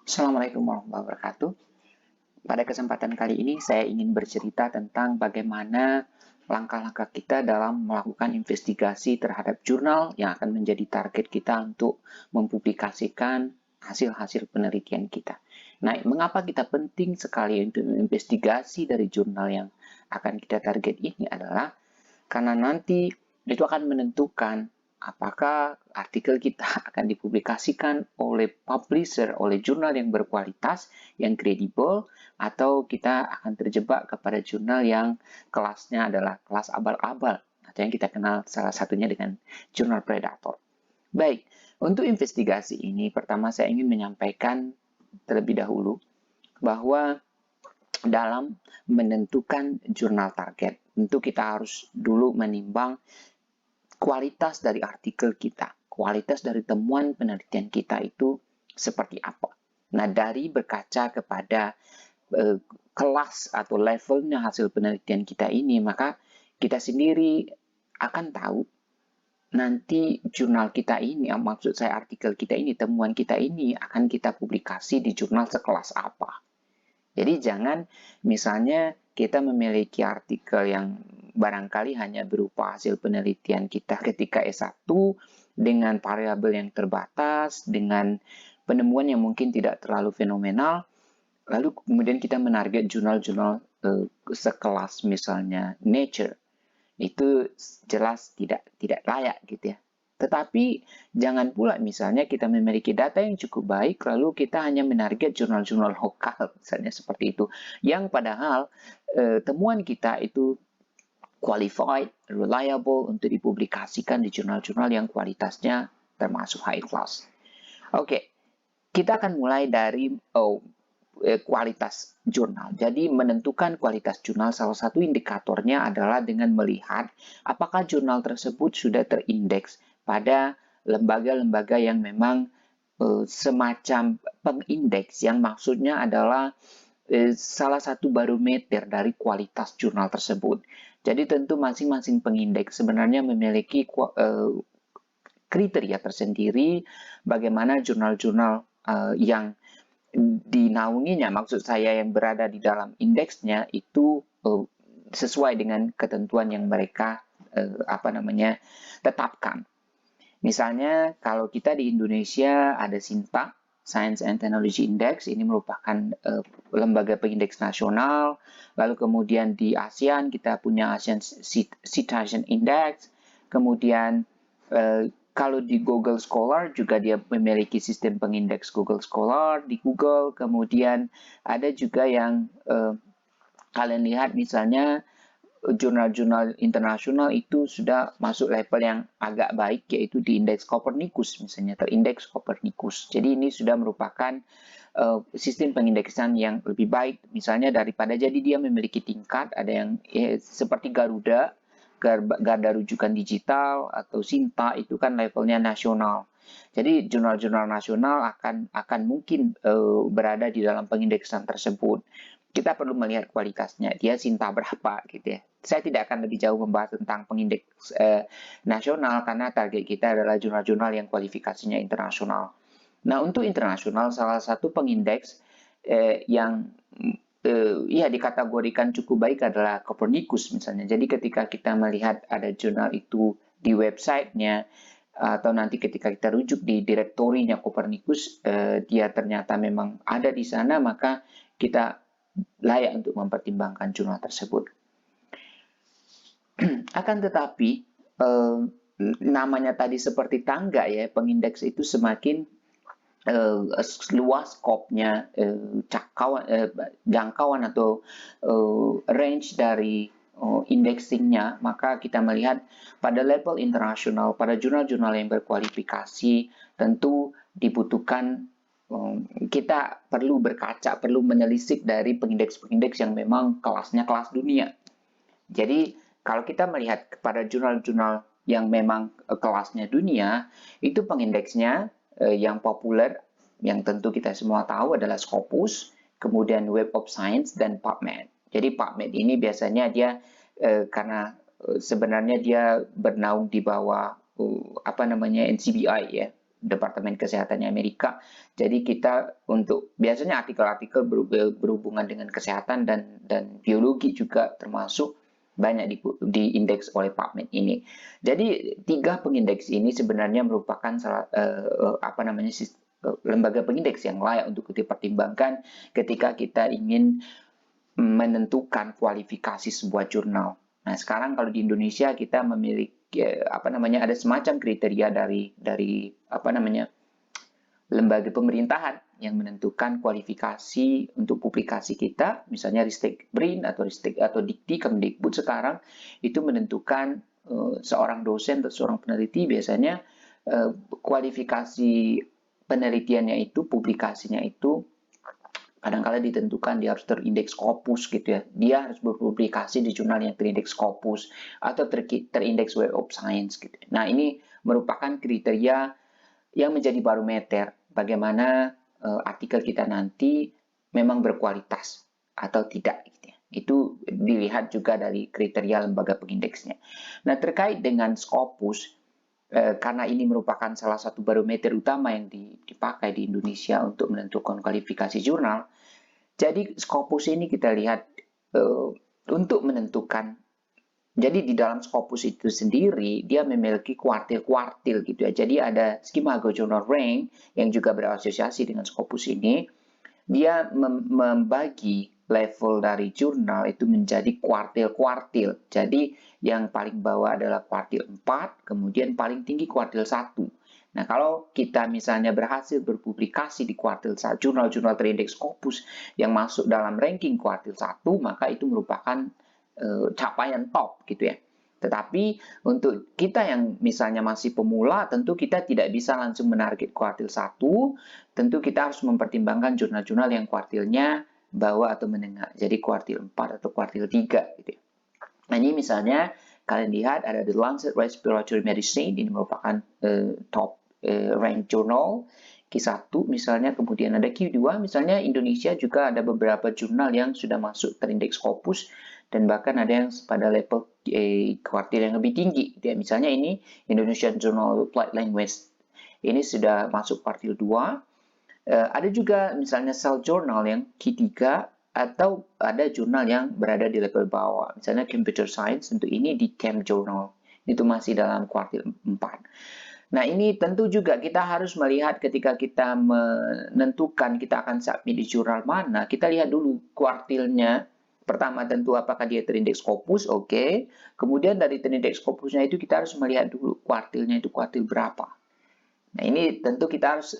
Assalamualaikum warahmatullahi wabarakatuh. Pada kesempatan kali ini saya ingin bercerita tentang bagaimana langkah-langkah kita dalam melakukan investigasi terhadap jurnal yang akan menjadi target kita untuk mempublikasikan hasil-hasil penelitian kita. Nah, mengapa kita penting sekali untuk investigasi dari jurnal yang akan kita target ini adalah karena nanti itu akan menentukan apakah artikel kita akan dipublikasikan oleh publisher, oleh jurnal yang berkualitas, yang kredibel, atau kita akan terjebak kepada jurnal yang kelasnya adalah kelas abal-abal, atau yang kita kenal salah satunya dengan jurnal predator. Baik, untuk investigasi ini, pertama saya ingin menyampaikan terlebih dahulu bahwa dalam menentukan jurnal target, tentu kita harus dulu menimbang kualitas dari artikel kita, kualitas dari temuan penelitian kita itu seperti apa. Nah, dari berkaca kepada kelas atau levelnya hasil penelitian kita ini, maka kita sendiri akan tahu nanti jurnal kita ini, maksud saya artikel kita ini, temuan kita ini akan kita publikasi di jurnal sekelas apa. Jadi jangan misalnya kita memiliki artikel yang barangkali hanya berupa hasil penelitian kita ketika S1 dengan variabel yang terbatas, dengan penemuan yang mungkin tidak terlalu fenomenal, lalu kemudian kita menarget jurnal-jurnal sekelas misalnya Nature. Itu jelas tidak layak gitu ya. Tetapi jangan pula misalnya kita memiliki data yang cukup baik lalu kita hanya menarget jurnal-jurnal lokal misalnya seperti itu. Yang padahal temuan kita itu qualified, reliable untuk dipublikasikan di jurnal-jurnal yang kualitasnya termasuk high class. Oke, kita akan mulai dari kualitas jurnal. Jadi menentukan kualitas jurnal salah satu indikatornya adalah dengan melihat apakah jurnal tersebut sudah terindeks pada lembaga-lembaga yang memang semacam pengindeks yang maksudnya adalah salah satu barometer dari kualitas jurnal tersebut. Jadi tentu masing-masing pengindeks sebenarnya memiliki kriteria tersendiri bagaimana jurnal-jurnal yang dinaunginya, maksud saya yang berada di dalam indeksnya itu sesuai dengan ketentuan yang mereka tetapkan. Misalnya kalau kita di Indonesia ada SINTA, Science and Technology Index, ini merupakan lembaga pengindeks nasional. Lalu kemudian di ASEAN kita punya ASEAN Citation Index. Kemudian kalau di Google Scholar juga dia memiliki sistem pengindeks Google Scholar di Google. Kemudian ada juga yang kalian lihat misalnya jurnal-jurnal internasional itu sudah masuk level yang agak baik yaitu di indeks Copernicus misalnya, terindeks Copernicus. Jadi ini sudah merupakan sistem pengindeksan yang lebih baik misalnya daripada jadi dia memiliki tingkat ada yang seperti Garuda, Garda Rujukan Digital atau SINTA itu kan levelnya nasional. Jadi jurnal-jurnal nasional akan mungkin berada di dalam pengindeksan tersebut. Kita perlu melihat kualitasnya, dia SINTA berapa gitu ya. Saya tidak akan lebih jauh membahas tentang pengindeks nasional karena target kita adalah jurnal-jurnal yang kualifikasinya internasional. Nah, untuk internasional salah satu pengindeks yang ya dikategorikan cukup baik adalah Copernicus misalnya. Jadi ketika kita melihat ada jurnal itu di websitenya atau nanti ketika kita rujuk di direktorinya Copernicus, dia ternyata memang ada di sana, maka kita layak untuk mempertimbangkan jurnal tersebut. Akan tetapi, namanya tadi seperti tangga ya, pengindeks itu semakin luas skopnya, jangkauan atau range dari indexingnya, maka kita melihat pada level internasional, pada jurnal-jurnal yang berkualifikasi, tentu dibutuhkan kita perlu berkaca, perlu menelisik dari pengindeks-pengindeks yang memang kelasnya kelas dunia. Jadi kalau kita melihat kepada jurnal-jurnal yang memang kelasnya dunia, itu pengindeksnya yang populer, yang tentu kita semua tahu adalah Scopus, kemudian Web of Science, dan PubMed. Jadi PubMed ini biasanya dia karena sebenarnya dia bernaung di bawah NCBI ya, Departemen Kesehatannya Amerika. Jadi kita untuk biasanya artikel-artikel berhubungan dengan kesehatan dan biologi juga termasuk banyak diindeks oleh PubMed ini. Jadi 3 pengindeks ini sebenarnya merupakan lembaga pengindeks yang layak untuk dipertimbangkan ketika kita ingin menentukan kualifikasi sebuah jurnal. Nah, sekarang kalau di Indonesia kita memiliki ada semacam kriteria dari lembaga pemerintahan yang menentukan kualifikasi untuk publikasi kita, misalnya Ristek BRIN atau Dikti Kemdikbud sekarang itu menentukan seorang dosen atau seorang peneliti biasanya kualifikasi penelitiannya itu, publikasinya itu kadang-kala ditentukan dia harus terindeks Scopus gitu ya. Dia harus berpublikasi di jurnal yang terindeks Scopus atau terindeks Web of Science gitu. Nah, ini merupakan kriteria yang menjadi barometer bagaimana artikel kita nanti memang berkualitas atau tidak gitu ya. Itu dilihat juga dari kriteria lembaga pengindeksnya. Nah, terkait dengan Scopus, karena ini merupakan salah satu barometer utama yang dipakai di Indonesia untuk menentukan kualifikasi jurnal. Jadi Scopus ini kita lihat untuk menentukan. Jadi di dalam Scopus itu sendiri dia memiliki kuartil-kuartil gitu ya. Jadi ada Scimago Journal Rank yang juga berasosiasi dengan Scopus ini. Dia membagi level dari jurnal itu menjadi kuartil-kuartil. Jadi yang paling bawah adalah kuartil 4, kemudian paling tinggi kuartil 1. Nah, kalau kita misalnya berhasil berpublikasi di kuartil 1, jurnal-jurnal terindeks Scopus yang masuk dalam ranking kuartil 1, maka itu merupakan capaian top gitu ya. Tetapi untuk kita yang misalnya masih pemula, tentu kita tidak bisa langsung menarget kuartil 1. Tentu kita harus mempertimbangkan jurnal-jurnal yang kuartilnya bawah atau menengah. Jadi kuartil 4 atau kuartil 3 gitu. Nah, ini misalnya kalian lihat ada The Lancet Respiratory Medicine, ini merupakan top rank journal. Q1 misalnya, kemudian ada Q2, misalnya Indonesia juga ada beberapa jurnal yang sudah masuk terindeks Scopus, dan bahkan ada yang pada level kuartil yang lebih tinggi. Ya, misalnya ini Indonesian Journal of Applied Language, ini sudah masuk kuartil 2. Ada juga misalnya Cell Journal yang Q3, atau ada jurnal yang berada di level bawah. Misalnya Computer Science, untuk ini di Chem Journal, itu masih dalam kuartil 4. Nah, ini tentu juga kita harus melihat ketika kita menentukan kita akan submit di jurnal mana, kita lihat dulu kuartilnya. Pertama tentu apakah dia terindeks Scopus, oke. Kemudian dari terindeks Scopusnya itu kita harus melihat dulu kuartilnya itu kuartil berapa. Nah, ini tentu kita harus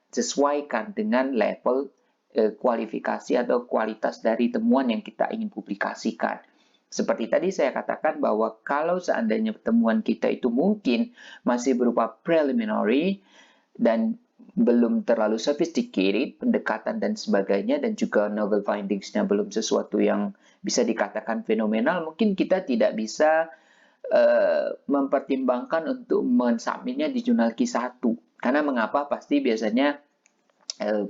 sesuaikan dengan level kualifikasi atau kualitas dari temuan yang kita ingin publikasikan. Seperti tadi saya katakan bahwa kalau seandainya temuan kita itu mungkin masih berupa preliminary dan belum terlalu sophisticated, pendekatan dan sebagainya, dan juga novel findings-nya belum sesuatu yang bisa dikatakan fenomenal, mungkin kita tidak bisa mempertimbangkan untuk mensubmitnya di jurnal Q1. Karena mengapa? Pasti biasanya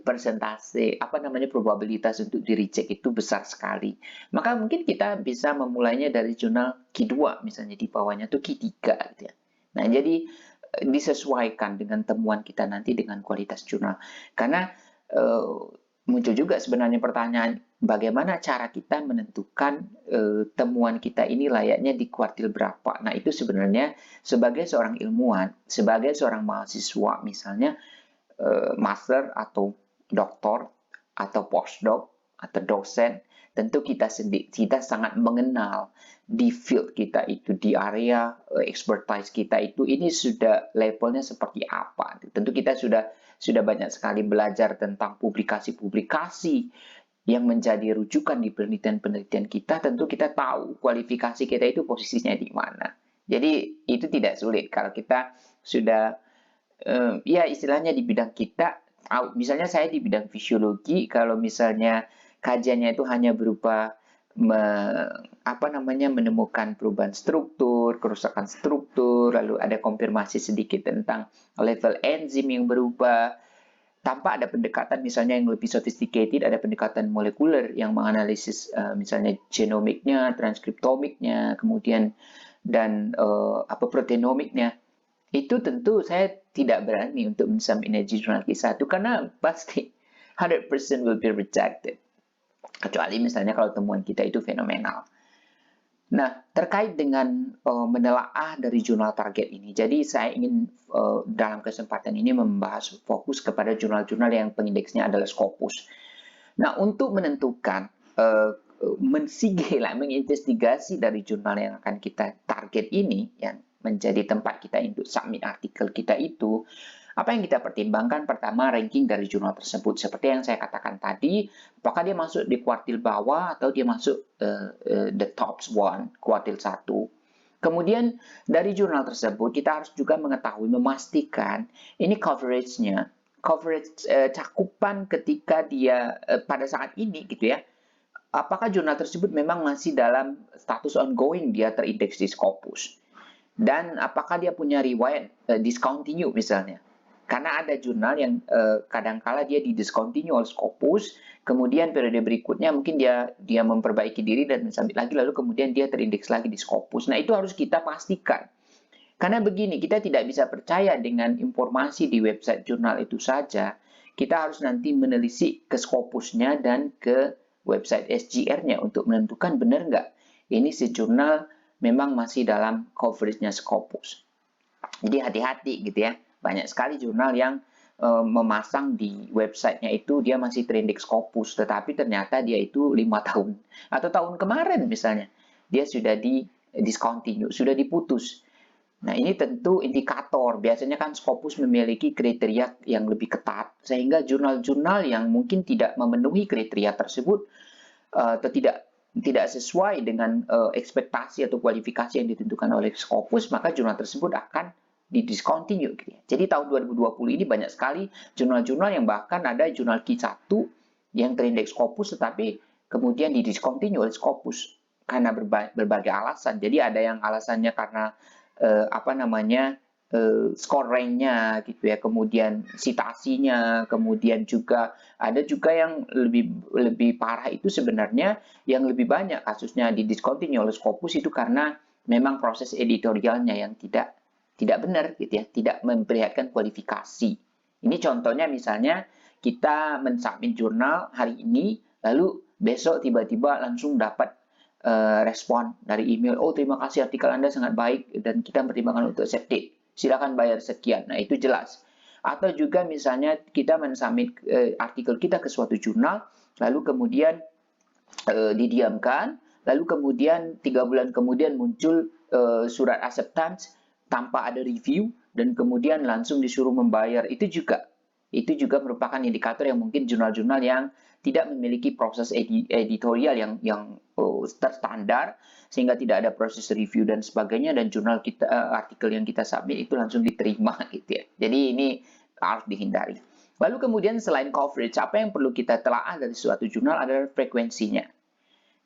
persentase probabilitas untuk di reject itu besar sekali. Maka mungkin kita bisa memulainya dari jurnal Q2 misalnya, di bawahnya tuh Q3 gitu ya. Nah, jadi disesuaikan dengan temuan kita nanti dengan kualitas jurnal. Karena muncul juga sebenarnya pertanyaan, bagaimana cara kita menentukan temuan kita ini layaknya di kuartil berapa. Nah, itu sebenarnya sebagai seorang ilmuwan, sebagai seorang mahasiswa misalnya, master atau doktor atau postdoc atau dosen, tentu kita sangat mengenal di field kita itu, di area expertise kita itu, ini sudah levelnya seperti apa. Tentu kita sudah banyak sekali belajar tentang publikasi-publikasi yang menjadi rujukan di penelitian-penelitian kita. Tentu kita tahu kualifikasi kita itu posisinya di mana. Jadi itu tidak sulit kalau kita sudah ya istilahnya di bidang kita, misalnya saya di bidang fisiologi, kalau misalnya kajiannya itu hanya berupa menemukan perubahan struktur, kerusakan struktur, lalu ada konfirmasi sedikit tentang level enzim yang berubah, tanpa ada pendekatan misalnya yang lebih sophisticated, ada pendekatan molekuler yang menganalisis misalnya genomiknya, transkriptomiknya, kemudian dan proteinomiknya. itu tentu saya tidak berani untuk mensubmit energi jurnal Q1 karena pasti 100% will be rejected. Kecuali misalnya kalau temuan kita itu fenomenal. Nah, terkait dengan menelaah dari jurnal target ini, jadi saya ingin dalam kesempatan ini membahas fokus kepada jurnal-jurnal yang pengindeksnya adalah Scopus. Nah, untuk menentukan menginvestigasi dari jurnal yang akan kita target ini, yang menjadi tempat kita untuk submit artikel kita itu, apa yang kita pertimbangkan? Pertama, ranking dari jurnal tersebut. Seperti yang saya katakan tadi, apakah dia masuk di kuartil bawah atau dia masuk the top one, kuartil 1. Kemudian dari jurnal tersebut kita harus juga mengetahui, memastikan ini coverage-nya, cakupan ketika dia pada saat ini gitu ya, apakah jurnal tersebut memang masih dalam status ongoing dia terindeks di Scopus. Dan apakah dia punya riwayat discontinue misalnya. Karena ada jurnal yang kadangkala dia di-discontinue oleh Scopus, kemudian periode berikutnya mungkin dia memperbaiki diri dan submit lagi, lalu kemudian dia terindeks lagi di Scopus. Nah, itu harus kita pastikan. Karena begini, kita tidak bisa percaya dengan informasi di website jurnal itu saja. Kita harus nanti menelisik ke Scopusnya dan ke website SJR-nya untuk menentukan benar nggak ini si jurnal memang masih dalam coverage-nya Scopus. Jadi hati-hati gitu ya. Banyak sekali jurnal yang memasang di websitenya itu dia masih terindeks Scopus, tetapi ternyata dia itu 5 tahun atau tahun kemarin misalnya dia sudah discontinue, sudah diputus. Nah, ini tentu indikator. Biasanya kan Scopus memiliki kriteria yang lebih ketat, sehingga jurnal-jurnal yang mungkin tidak memenuhi kriteria tersebut atau tidak sesuai dengan ekspektasi atau kualifikasi yang ditentukan oleh Scopus, maka jurnal tersebut akan di-discontinue. Gitu ya. Jadi tahun 2020 ini banyak sekali jurnal-jurnal yang bahkan ada jurnal Q1 yang terindeks Scopus tetapi kemudian di-discontinue oleh Scopus karena berbagai alasan. Jadi ada yang alasannya karena skor rank-nya gitu ya, kemudian citasinya, kemudian juga ada juga yang lebih parah itu sebenarnya yang lebih banyak kasusnya di-discontinue oleh Scopus itu karena memang proses editorialnya yang tidak benar gitu ya, tidak memperlihatkan kualifikasi. Ini contohnya misalnya kita mensubmit jurnal hari ini, lalu besok tiba-tiba langsung dapat respon dari email, oh terima kasih artikel Anda sangat baik dan kita pertimbangkan untuk accepted. Silakan bayar sekian. Nah, itu jelas. Atau juga misalnya kita mensubmit artikel kita ke suatu jurnal, lalu kemudian didiamkan, lalu kemudian 3 bulan kemudian muncul surat acceptance tanpa ada review dan kemudian langsung disuruh membayar. Itu juga merupakan indikator yang mungkin jurnal-jurnal yang tidak memiliki proses editorial yang terstandar sehingga tidak ada proses review dan sebagainya, dan jurnal kita artikel yang kita submit itu langsung diterima gitu ya. Jadi ini harus dihindari. Lalu kemudian selain coverage, apa yang perlu kita telaah dari suatu jurnal adalah frekuensinya.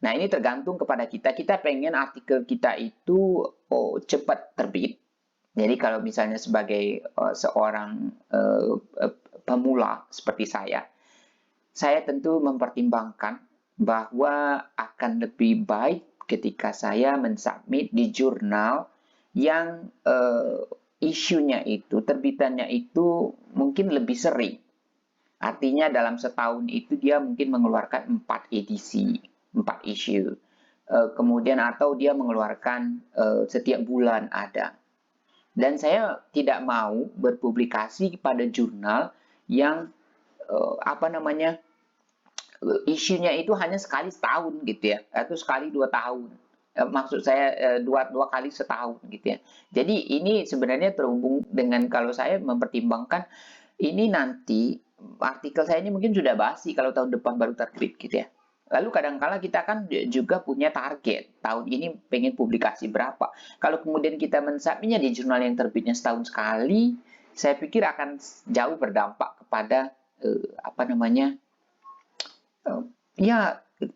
Nah, ini tergantung kepada kita. Kita pengen artikel kita itu cepat terbit. Jadi kalau misalnya sebagai seorang pemula seperti saya tentu mempertimbangkan bahwa akan lebih baik ketika saya mensubmit di jurnal yang isunya itu, terbitannya itu mungkin lebih sering. Artinya dalam setahun itu dia mungkin mengeluarkan 4 edisi, 4 issue. Kemudian atau dia mengeluarkan setiap bulan ada. Dan saya tidak mau berpublikasi pada jurnal yang isunya itu hanya sekali setahun gitu ya, atau sekali 2 tahun. Maksud saya dua kali setahun gitu ya. Jadi ini sebenarnya terhubung dengan kalau saya mempertimbangkan ini nanti artikel saya ini mungkin sudah basi kalau tahun depan baru terbit gitu ya. Lalu kadang-kala kita kan juga punya target, tahun ini pengen publikasi berapa. Kalau kemudian kita mensubmitnya di jurnal yang terbitnya setahun sekali, saya pikir akan jauh berdampak kepada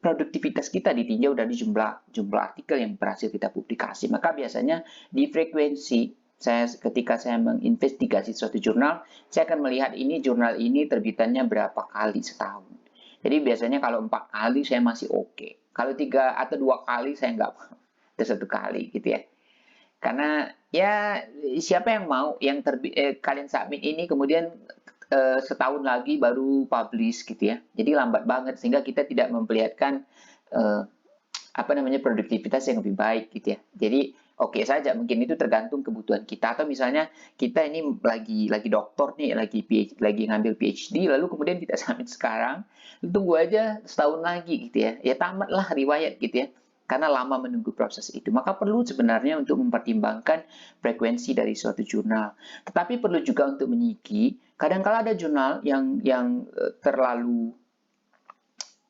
produktivitas kita ditinjau dari jumlah artikel yang berhasil kita publikasi. Maka biasanya di frekuensi, ketika saya menginvestigasi suatu jurnal, saya akan melihat ini jurnal ini terbitannya berapa kali setahun. Jadi biasanya kalau 4 kali saya masih oke. Kalau 3 atau 2 kali saya nggak mau. Itu 1 kali gitu ya. Karena ya siapa yang mau yang kalian submit ini kemudian setahun lagi baru publish gitu ya. Jadi lambat banget sehingga kita tidak memperlihatkan eh, produktivitas yang lebih baik gitu ya. Jadi oke saja, mungkin itu tergantung kebutuhan kita, atau misalnya kita ini lagi doktor nih, lagi ngambil PhD, lalu kemudian kita submit sekarang, tunggu aja setahun lagi gitu ya. Ya tamatlah riwayat gitu ya. Karena lama menunggu proses itu. Maka perlu sebenarnya untuk mempertimbangkan frekuensi dari suatu jurnal. Tetapi perlu juga untuk menyiki, kadang-kala ada jurnal yang terlalu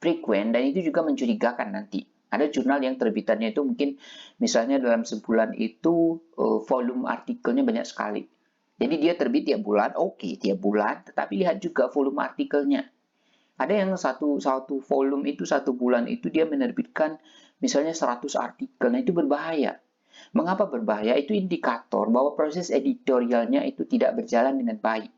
frequent dan itu juga mencurigakan nanti. Ada jurnal yang terbitannya itu mungkin misalnya dalam sebulan itu volume artikelnya banyak sekali. Jadi dia terbit tiap bulan, oke, tiap bulan, tetapi lihat juga volume artikelnya. Ada yang satu volume itu satu bulan itu dia menerbitkan misalnya 100 artikel. Nah, itu berbahaya. Mengapa berbahaya? Itu indikator bahwa proses editorialnya itu tidak berjalan dengan baik.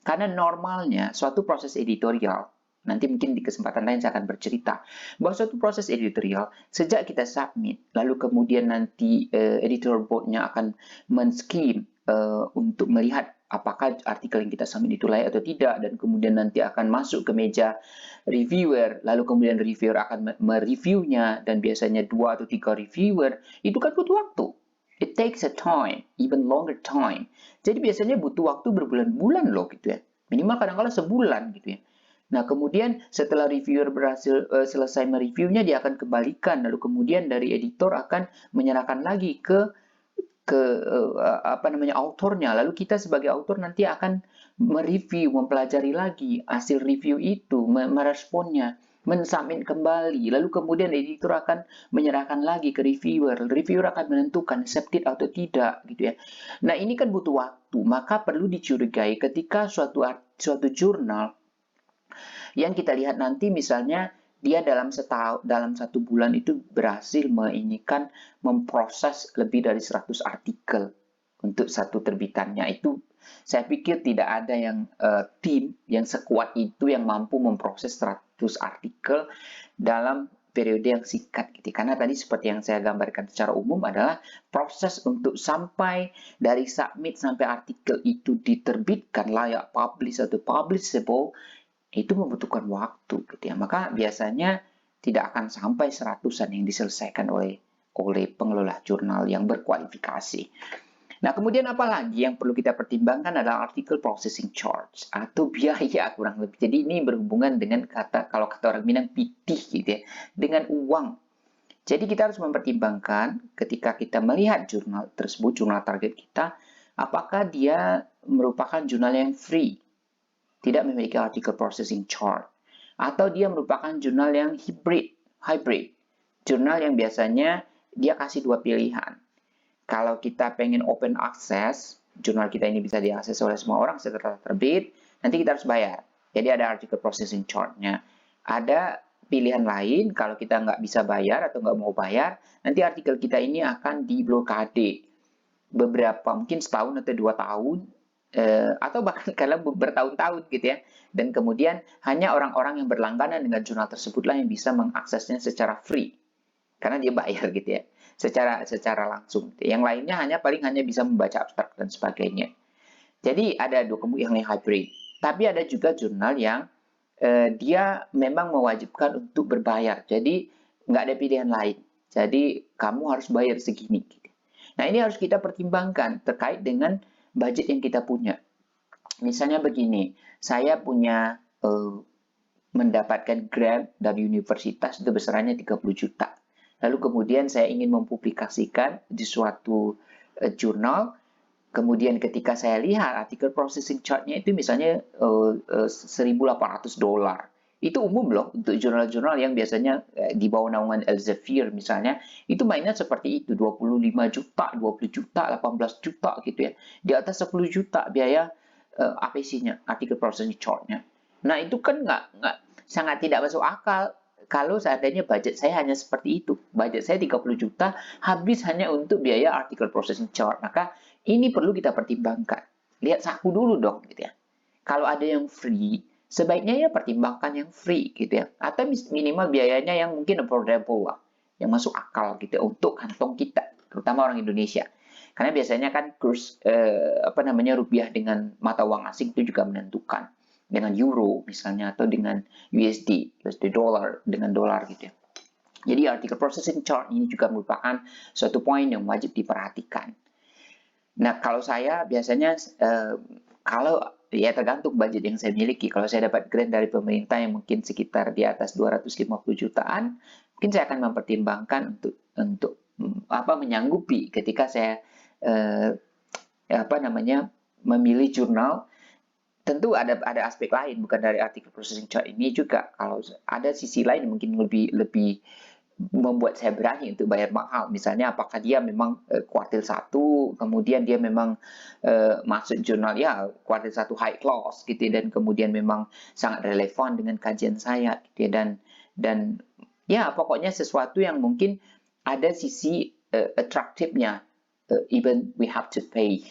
Karena normalnya suatu proses editorial, nanti mungkin di kesempatan lain saya akan bercerita, bahwa suatu proses editorial, sejak kita submit, lalu kemudian nanti editor board-nya akan men-skim untuk melihat apakah artikel yang kita submit itu layak atau tidak, dan kemudian nanti akan masuk ke meja reviewer, lalu kemudian reviewer akan mereviewnya, dan biasanya 2 atau 3 reviewer, itu kan butuh waktu. It takes a time, even longer time. Jadi biasanya butuh waktu berbulan-bulan loh gitu ya. Minimal kadang-kadang sebulan gitu ya. Nah, kemudian setelah reviewer berhasil selesai mereviewnya, dia akan kembalikan. Lalu kemudian dari editor akan menyerahkan lagi ke autornya. Lalu kita sebagai autor nanti akan mereview, mempelajari lagi hasil review itu, meresponnya, mensubmit kembali. Lalu kemudian editor akan menyerahkan lagi ke reviewer. Reviewer akan menentukan accepted atau tidak gitu ya. Nah, ini kan butuh waktu, maka perlu dicurigai ketika suatu jurnal yang kita lihat nanti misalnya dia dalam satu bulan itu berhasil memproses lebih dari 100 artikel untuk satu terbitannya. Itu saya pikir tidak ada yang tim yang sekuat itu yang mampu memproses 100 artikel dalam periode yang singkat gitu. Karena tadi seperti yang saya gambarkan secara umum adalah proses untuk sampai dari submit sampai artikel itu diterbitkan layak publish atau publishable itu membutuhkan waktu gitu ya. Maka biasanya tidak akan sampai seratusan yang diselesaikan oleh pengelola jurnal yang berkualifikasi. Nah, kemudian apa lagi yang perlu kita pertimbangkan adalah article processing charge atau biaya kurang lebih. Jadi ini berhubungan dengan kalau kata orang Minang pitih gitu ya, dengan uang. Jadi kita harus mempertimbangkan ketika kita melihat jurnal tersebut, jurnal target kita, apakah dia merupakan jurnal yang free, tidak memiliki article processing charge, atau dia merupakan jurnal yang hybrid, jurnal yang biasanya dia kasih dua pilihan. Kalau kita pengen open access, jurnal kita ini bisa diakses oleh semua orang setelah terbit, nanti kita harus bayar. Jadi ada article processing charge-nya. Ada pilihan lain, kalau kita nggak bisa bayar atau nggak mau bayar, nanti artikel kita ini akan diblokade beberapa, mungkin setahun atau 2 tahun, atau bahkan kalau bertahun-tahun gitu ya. Dan kemudian hanya orang-orang yang berlangganan dengan jurnal tersebutlah yang bisa mengaksesnya secara free. Karena dia bayar gitu ya. Secara langsung. Yang lainnya paling hanya bisa membaca abstrak dan sebagainya. Jadi ada dua yang hybrid. Tapi ada juga jurnal yang dia memang mewajibkan untuk berbayar. Jadi nggak ada pilihan lain. Jadi kamu harus bayar segini. Gitu. Nah, ini harus kita pertimbangkan terkait dengan budget yang kita punya. Misalnya begini, saya punya mendapatkan grant dari universitas itu besarannya 30 juta. Lalu kemudian saya ingin mempublikasikan di suatu jurnal. Kemudian ketika saya lihat artikel processing charge-nya itu misalnya $1.800. Itu umum loh untuk jurnal-jurnal yang biasanya di bawah naungan Elsevier misalnya, itu mainnya seperti itu, 25 juta, 20 juta, 18 juta gitu ya. Di atas 10 juta biaya APC-nya, artikel processing charge-nya. Nah, itu kan sangat tidak masuk akal kalau seandainya budget saya hanya seperti itu. Budget saya 30 juta, habis hanya untuk biaya article processing charge. Maka ini perlu kita pertimbangkan. Lihat saku dulu dong gitu ya. Kalau ada yang free, sebaiknya ya pertimbangkan yang free gitu ya. Atau minimal biayanya yang mungkin affordable lah, yang masuk akal gitu ya, untuk kantong kita, terutama orang Indonesia. Karena biasanya kan kurs rupiah dengan mata uang asing itu juga menentukan, dengan euro misalnya atau dengan USD dollar dengan dolar gitu ya. Jadi artikel processing chart ini juga merupakan suatu poin yang wajib diperhatikan. Nah, kalau saya biasanya kalau ya tergantung budget yang saya miliki. Kalau saya dapat grant dari pemerintah yang mungkin sekitar di atas 250 jutaan, mungkin saya akan mempertimbangkan untuk menyanggupi ketika saya memilih jurnal. Tentu ada aspek lain bukan dari artikel processing chart ini juga. Kalau ada sisi lain mungkin lebih membuat saya berani untuk bayar mahal. Misalnya apakah dia memang kuartil 1, kemudian dia memang masuk jurnal ya kuartil 1 high class gitu ya, dan kemudian memang sangat relevan dengan kajian saya gitu ya, dan ya pokoknya sesuatu yang mungkin ada sisi atraktifnya, even we have to pay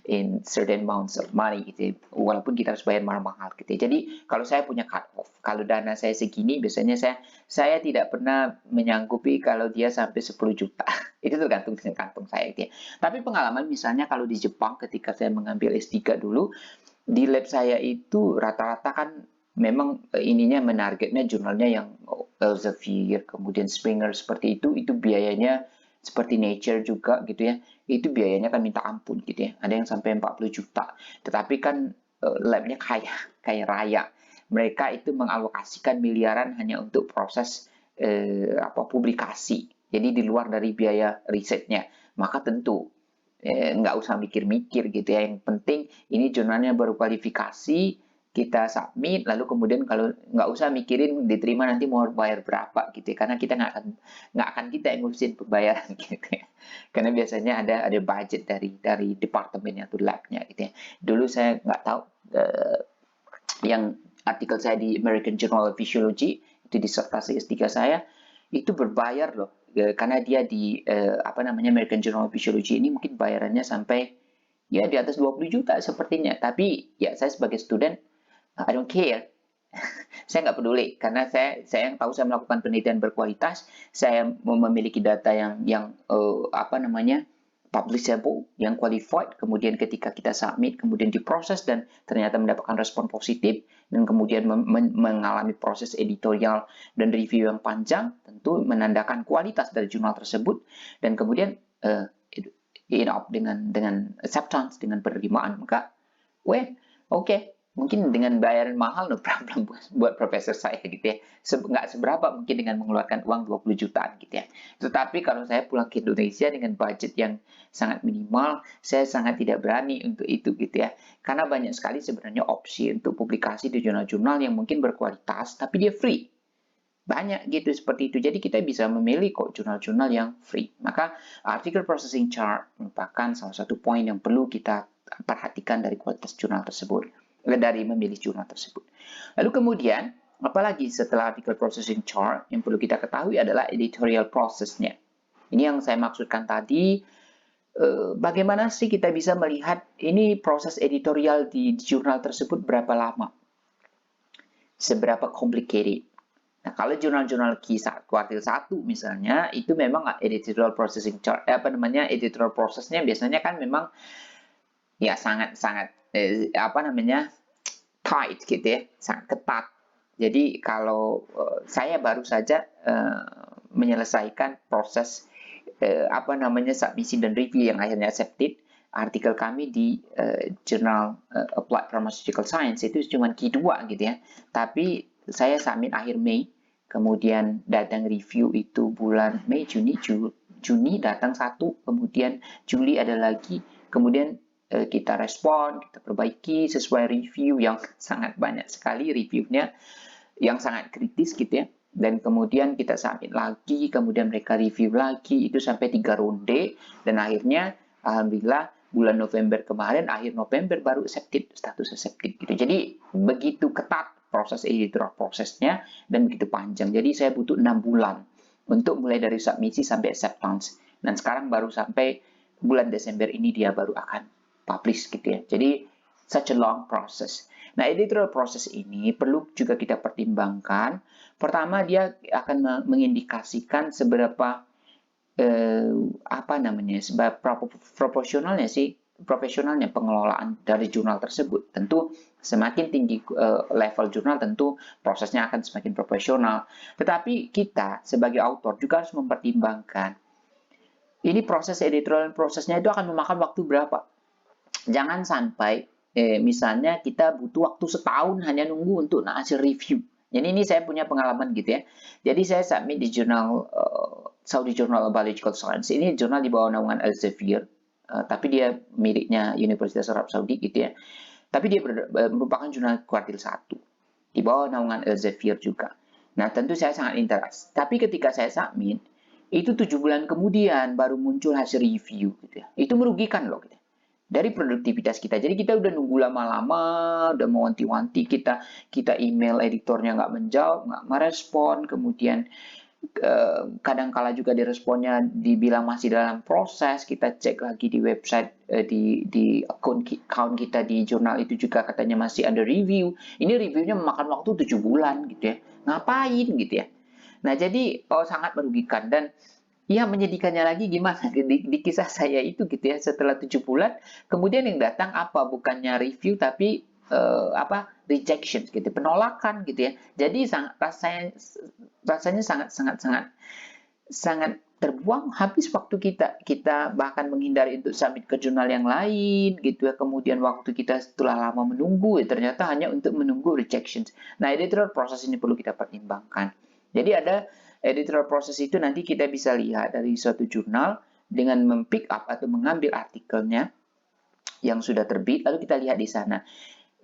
in certain amounts of money gitu ya, walaupun kita harus bayar mahal-mahal gitu ya. Jadi kalau saya punya cut off, kalau dana saya segini, biasanya saya tidak pernah menyanggupi kalau dia sampai 10 juta. Itu tergantung dengan kantong saya gitu ya. Tapi pengalaman misalnya kalau di Jepang ketika saya mengambil S3 dulu, di lab saya itu rata-rata kan memang ininya menargetnya jurnalnya yang Elsevier, kemudian Springer seperti itu biayanya seperti Nature juga gitu ya, itu biayanya kan minta ampun gitu ya, ada yang sampai 40 juta. Tetapi kan labnya kaya raya, mereka itu mengalokasikan miliaran hanya untuk proses publikasi, jadi di luar dari biaya risetnya. Maka tentu nggak usah mikir-mikir gitu ya, yang penting ini jurnalnya berkualifikasi, kita submit, lalu kemudian kalau nggak usah mikirin diterima nanti mau bayar berapa gitu ya, karena kita nggak akan kita yang ngurusin pembayaran gitu ya, karena biasanya ada budget dari departemennya atau labnya gitu ya. Dulu saya nggak tahu yang artikel saya di American Journal of Physiology, itu disertasi S3 saya, itu berbayar loh, karena dia di American Journal of Physiology ini mungkin bayarannya sampai ya di atas 20 juta sepertinya. Tapi ya saya sebagai student, I don't care. Saya nggak peduli karena saya yang tahu saya melakukan penelitian berkualitas, saya memiliki data yang publishable, yang qualified, kemudian ketika kita submit, kemudian diproses dan ternyata mendapatkan respon positif, dan kemudian mengalami proses editorial dan review yang panjang, tentu menandakan kualitas dari jurnal tersebut, dan kemudian dengan acceptance, dengan penerimaan, maka oke. Mungkin dengan bayaran mahal no problem buat profesor saya gitu ya. Nggak seberapa mungkin dengan mengeluarkan uang 20 jutaan gitu ya. Tetapi kalau saya pulang ke Indonesia dengan budget yang sangat minimal, saya sangat tidak berani untuk itu gitu ya. Karena banyak sekali sebenarnya opsi untuk publikasi di jurnal-jurnal yang mungkin berkualitas, tapi dia free. Banyak gitu seperti itu. Jadi kita bisa memilih kok jurnal-jurnal yang free. Maka article processing chart merupakan salah satu poin yang perlu kita perhatikan dari kualitas jurnal tersebut, dari memilih jurnal tersebut. Lalu kemudian, apalagi setelah article processing chart, yang perlu kita ketahui adalah editorial process-nya. Ini yang saya maksudkan tadi, bagaimana sih kita bisa melihat ini proses editorial di jurnal tersebut berapa lama? Seberapa complicated? Nah, kalau jurnal-jurnal kuartil 1 misalnya, itu memang editorial processing chart, editorial prosesnya biasanya kan memang ya sangat tight gitu ya, sangat ketat. Jadi kalau saya baru saja menyelesaikan proses submisi dan review yang akhirnya accepted, artikel kami di jurnal Applied Pharmaceutical Science itu cuma Q2 gitu ya. Tapi saya submit akhir Mei, kemudian datang review itu bulan Mei, Juni datang 1, kemudian Juli ada lagi, kemudian kita respon, kita perbaiki sesuai review yang sangat banyak sekali reviewnya, yang sangat kritis gitu ya. Dan kemudian kita submit lagi, kemudian mereka review lagi, itu sampai 3 ronde, dan akhirnya alhamdulillah bulan November kemarin, akhir November baru status accepted gitu. Jadi begitu ketat proses editorial prosesnya dan begitu panjang. Jadi saya butuh 6 bulan untuk mulai dari submisi sampai acceptance. Dan sekarang baru sampai bulan Desember ini dia baru akan publish gitu ya. Jadi such a long process. Nah, editorial process ini perlu juga kita pertimbangkan. Pertama, dia akan mengindikasikan seberapa apa namanya, sebab profesionalnya pengelolaan dari jurnal tersebut. Tentu semakin tinggi level jurnal, tentu prosesnya akan semakin profesional. Tetapi kita sebagai autor juga harus mempertimbangkan ini proses editorial, prosesnya itu akan memakan waktu berapa. Jangan sampai misalnya kita butuh waktu setahun hanya nunggu untuk hasil review. Jadi ini saya punya pengalaman gitu ya. Jadi saya submit di jurnal Saudi Journal of Biological Science. Ini jurnal di bawah naungan Elsevier, tapi dia miliknya Universitas Arab Saudi gitu ya. Tapi dia merupakan jurnal kuartil 1 di bawah naungan Elsevier juga. Nah, tentu saya sangat interest. Tapi ketika saya submit, itu 7 bulan kemudian baru muncul hasil review gitu ya. Itu merugikan loh gitu ya, dari produktivitas kita. Jadi kita udah nunggu lama-lama, udah mewanti-wanti, kita email editornya nggak menjawab, nggak merespon, kemudian kadang-kala juga diresponnya dibilang masih dalam proses. Kita cek lagi di website, di account kita di jurnal itu juga katanya masih ada review. Ini reviewnya memakan waktu 7 bulan gitu ya. Ngapain gitu ya. Nah, jadi sangat merugikan. Dan ya menyedihkannya lagi gimana di kisah saya itu gitu ya, setelah 7 bulan kemudian yang datang apa, bukannya review tapi rejection gitu, penolakan gitu ya. Jadi rasanya sangat terbuang habis waktu kita bahkan menghindari untuk submit ke jurnal yang lain gitu ya. Kemudian waktu kita setelah lama menunggu ya, ternyata hanya untuk menunggu rejections. Nah, editorial proses ini perlu kita pertimbangkan. Jadi ada editorial proses itu, nanti kita bisa lihat dari suatu jurnal dengan mempick up atau mengambil artikelnya yang sudah terbit, lalu kita lihat di sana.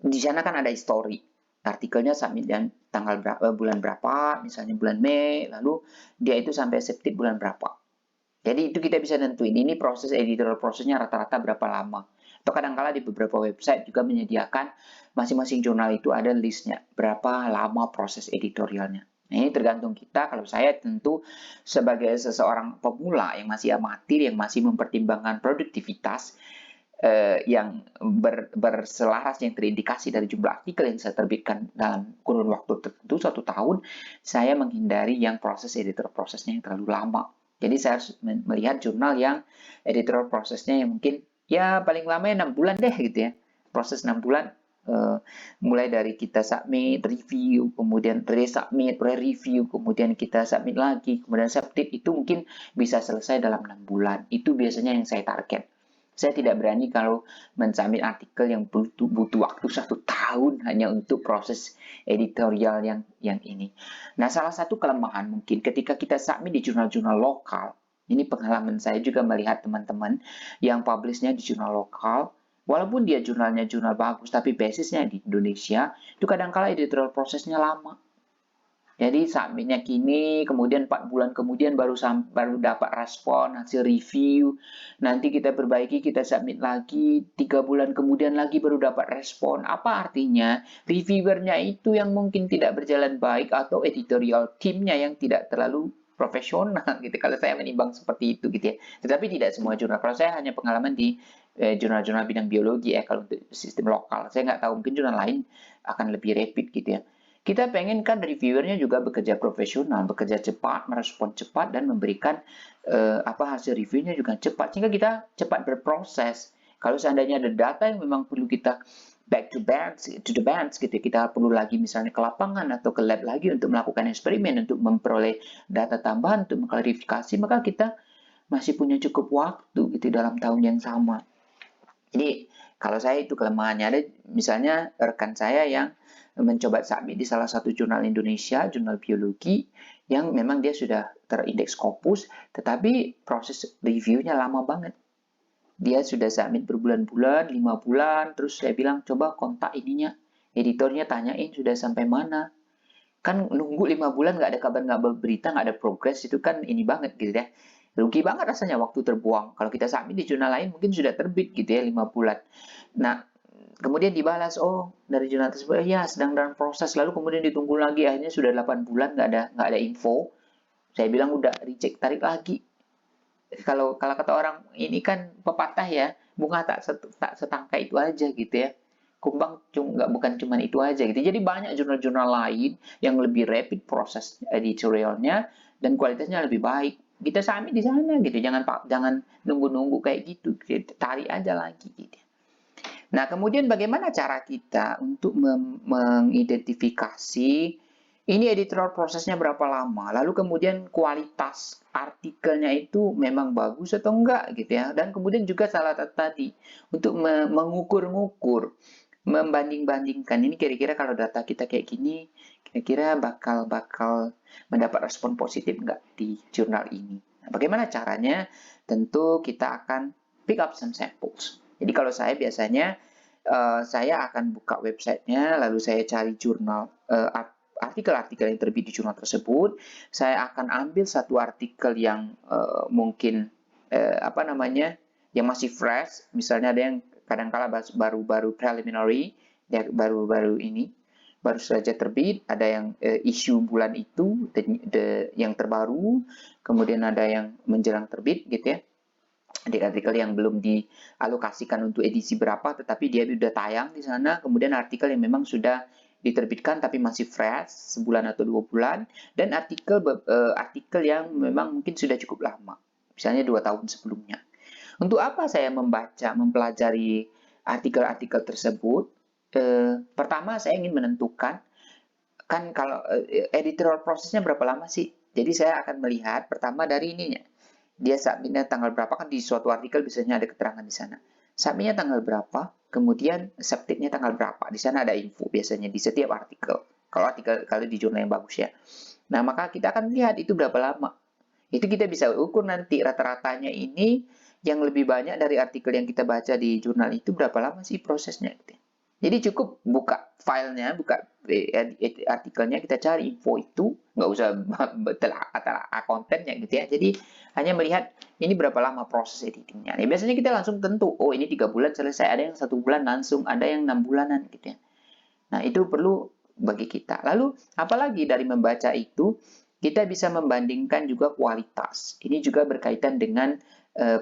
Di sana kan ada history. Artikelnya submit dan tanggal berapa, bulan berapa, misalnya bulan Mei, lalu dia itu sampai submit bulan berapa. Jadi itu kita bisa nentuin ini proses editorial prosesnya rata-rata berapa lama. Atau kadang-kala di beberapa website juga menyediakan masing-masing jurnal itu ada listnya berapa lama proses editorialnya. Nah, ini tergantung kita. Kalau saya tentu sebagai seseorang pemula yang masih amatir, yang masih mempertimbangkan produktivitas, yang berselaras, yang terindikasi dari jumlah artikel yang saya terbitkan dalam kurun waktu tertentu 1 tahun, saya menghindari yang proses editorial prosesnya yang terlalu lama. Jadi saya harus melihat jurnal yang editorial prosesnya yang mungkin ya paling lama ya 6 bulan deh gitu ya. Proses 6 bulan, mulai dari kita submit, review, kemudian resubmit, re-review, kemudian kita submit lagi, kemudian submit, itu mungkin bisa selesai dalam 6 bulan. Itu biasanya yang saya target. Saya tidak berani kalau mensubmit artikel yang butuh waktu 1 tahun hanya untuk proses editorial yang ini. Nah, salah satu kelemahan mungkin ketika kita submit di jurnal-jurnal lokal, ini pengalaman saya juga melihat teman-teman yang publishnya di jurnal lokal, walaupun dia jurnalnya jurnal bagus, tapi basisnya di Indonesia, itu kadang-kala editorial prosesnya lama. Jadi submitnya kini, kemudian 4 bulan kemudian baru dapat respon, hasil review. Nanti kita perbaiki, kita submit lagi, 3 bulan kemudian lagi baru dapat respon. Apa artinya? Reviewernya itu yang mungkin tidak berjalan baik, atau editorial timnya yang tidak terlalu profesional gitu. Kalau saya menimbang seperti itu gitu ya. Tetapi tidak semua jurnal. Kalau saya hanya pengalaman di jurnal-jurnal bidang biologi ya, kalau untuk sistem lokal. Saya nggak tahu, mungkin jurnal lain akan lebih rapid gitu ya. Kita pengen kan reviewernya juga bekerja profesional, bekerja cepat, merespon cepat, dan memberikan hasil reviewnya juga cepat, sehingga kita cepat berproses. Kalau seandainya ada data yang memang perlu kita back to the bench gitu, kita perlu lagi misalnya ke lapangan atau ke lab lagi untuk melakukan eksperimen, untuk memperoleh data tambahan, untuk mengklarifikasi, maka kita masih punya cukup waktu gitu dalam tahun yang sama. Jadi kalau saya itu kelemahannya. Ada misalnya rekan saya yang mencoba submit di salah satu jurnal Indonesia, jurnal biologi, yang memang dia sudah terindeks Scopus, tetapi proses reviewnya lama banget. Dia sudah submit berbulan-bulan, 5 bulan, terus saya bilang, coba kontak ininya, editornya tanyain sudah sampai mana. Kan nunggu 5 bulan nggak ada kabar, nggak berberita, nggak ada progres, itu kan ini banget gitu ya. Rugi banget rasanya, waktu terbuang. Kalau kita submit di jurnal lain mungkin sudah terbit gitu ya 5 bulan. Nah, kemudian dibalas, oh dari jurnal tersebut ya sedang dalam proses, lalu kemudian ditunggu lagi, akhirnya sudah 8 bulan nggak ada info. Saya bilang udah reject, tarik lagi. Kalau kata orang ini kan pepatah ya, bunga tak setangkai itu aja gitu ya. Kumbang bukan cuma itu aja gitu. Jadi banyak jurnal-jurnal lain yang lebih rapid proses editorialnya dan kualitasnya lebih baik. kita submit di sana gitu. Jangan nunggu-nunggu kayak gitu, tarik aja lagi gitu. Nah, kemudian bagaimana cara kita untuk mengidentifikasi ini editorial prosesnya berapa lama, lalu kemudian kualitas artikelnya itu memang bagus atau enggak gitu ya. Dan kemudian juga salah satu tadi untuk mengukur-ngukur, membanding-bandingkan ini kira-kira kalau data kita kayak gini, kira-kira bakal mendapat respon positif enggak di jurnal ini. Nah, bagaimana caranya? Tentu kita akan pick up some samples. Jadi kalau saya biasanya saya akan buka websitenya, lalu saya cari jurnal artikel-artikel yang terbit di jurnal tersebut. Saya akan ambil satu artikel yang mungkin yang masih fresh. Misalnya ada yang kadang-kala baru-baru preliminary, ya baru saja terbit. Ada yang isu bulan itu, yang terbaru. Kemudian ada yang menjelang terbit, gitu ya. Artikel yang belum dialokasikan untuk edisi berapa, tetapi dia sudah tayang di sana. Kemudian artikel yang memang sudah diterbitkan tapi masih fresh, sebulan atau 2 bulan. Dan artikel yang memang mungkin sudah cukup lama, misalnya 2 tahun sebelumnya. Untuk apa saya mempelajari artikel-artikel tersebut? Pertama, saya ingin menentukan, kan kalau editorial prosesnya berapa lama sih? Jadi saya akan melihat pertama dari ininya. Dia submitnya tanggal berapa, kan di suatu artikel biasanya ada keterangan di sana. Submitnya tanggal berapa, kemudian accepted-nya tanggal berapa. Di sana ada info biasanya di setiap artikel. Kalau di jurnal yang bagus ya. Nah, maka kita akan lihat itu berapa lama. Itu kita bisa ukur nanti rata-ratanya ini yang lebih banyak dari artikel yang kita baca di jurnal itu berapa lama sih prosesnya. Jadi cukup buka filenya, buka artikelnya, kita cari info itu, nggak usah telah kontennya gitu ya. Jadi hanya melihat ini berapa lama proses editingnya. Biasanya kita langsung tentu, oh ini 3 bulan selesai, ada yang 1 bulan langsung, ada yang 6 bulanan gitu ya. Nah itu perlu bagi kita. Lalu apalagi dari membaca itu, kita bisa membandingkan juga kualitas. Ini juga berkaitan dengan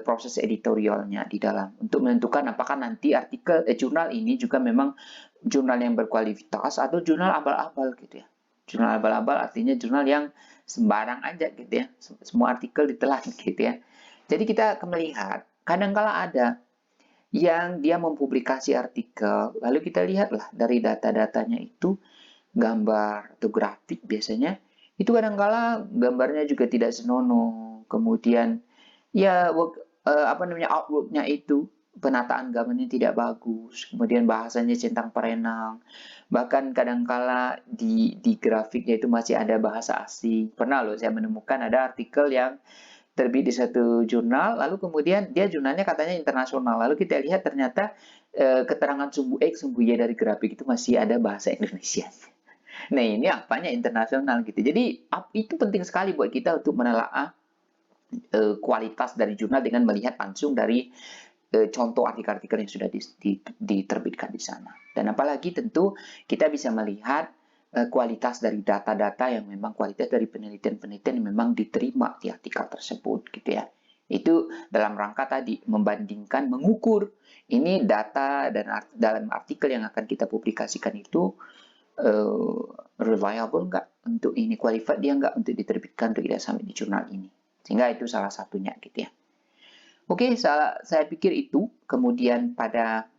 proses editorialnya di dalam untuk menentukan apakah nanti jurnal ini juga memang jurnal yang berkualitas atau jurnal abal-abal gitu ya. Jurnal abal-abal artinya jurnal yang sembarang aja gitu ya, semua artikel ditelan gitu ya. Jadi kita akan melihat kadang-kala ada yang dia mempublikasi artikel, lalu kita lihatlah dari data-datanya itu gambar atau grafik biasanya itu kadang-kala gambarnya juga tidak senonoh, kemudian ya artwork-nya itu penataan gambarnya tidak bagus, kemudian bahasanya centang perenang, bahkan kadangkala di grafiknya itu masih ada bahasa asing. Pernah loh saya menemukan ada artikel yang terbit di satu jurnal, lalu kemudian dia jurnalnya katanya internasional, lalu kita lihat ternyata keterangan sumbu X sumbu Y dari grafik itu masih ada bahasa Indonesia. Nah ini apanya internasional gitu. Jadi itu penting sekali buat kita untuk menelaah kualitas dari jurnal dengan melihat langsung dari contoh artikel-artikel yang sudah diterbitkan di sana. Dan apalagi tentu kita bisa melihat kualitas dari data-data yang memang kualitas dari penelitian-penelitian yang memang diterima di artikel tersebut gitu ya. Itu dalam rangka tadi membandingkan, mengukur ini data dan dalam artikel yang akan kita publikasikan itu reliable enggak, untuk ini qualified dia enggak untuk diterbitkan untuk kita submit di jurnal ini. Sehingga itu salah satunya gitu ya. Oke, saya pikir itu. Kemudian pada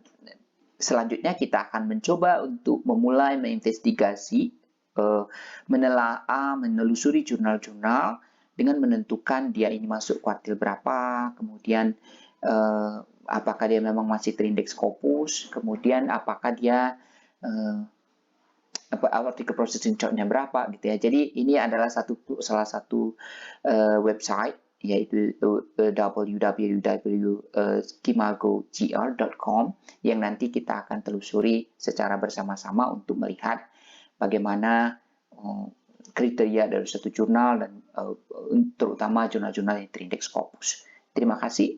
selanjutnya kita akan mencoba untuk memulai menginvestigasi, menelaah, menelusuri jurnal-jurnal dengan menentukan dia ini masuk kuartil berapa, kemudian apakah dia memang masih terindeks Scopus, kemudian apakah dia artikel processing chart-nya berapa gitu ya. Jadi ini adalah salah satu website yaitu www.kimagogr.com yang nanti kita akan telusuri secara bersama-sama untuk melihat bagaimana kriteria dari satu jurnal dan terutama jurnal-jurnal yang terindeks Scopus. Terima kasih.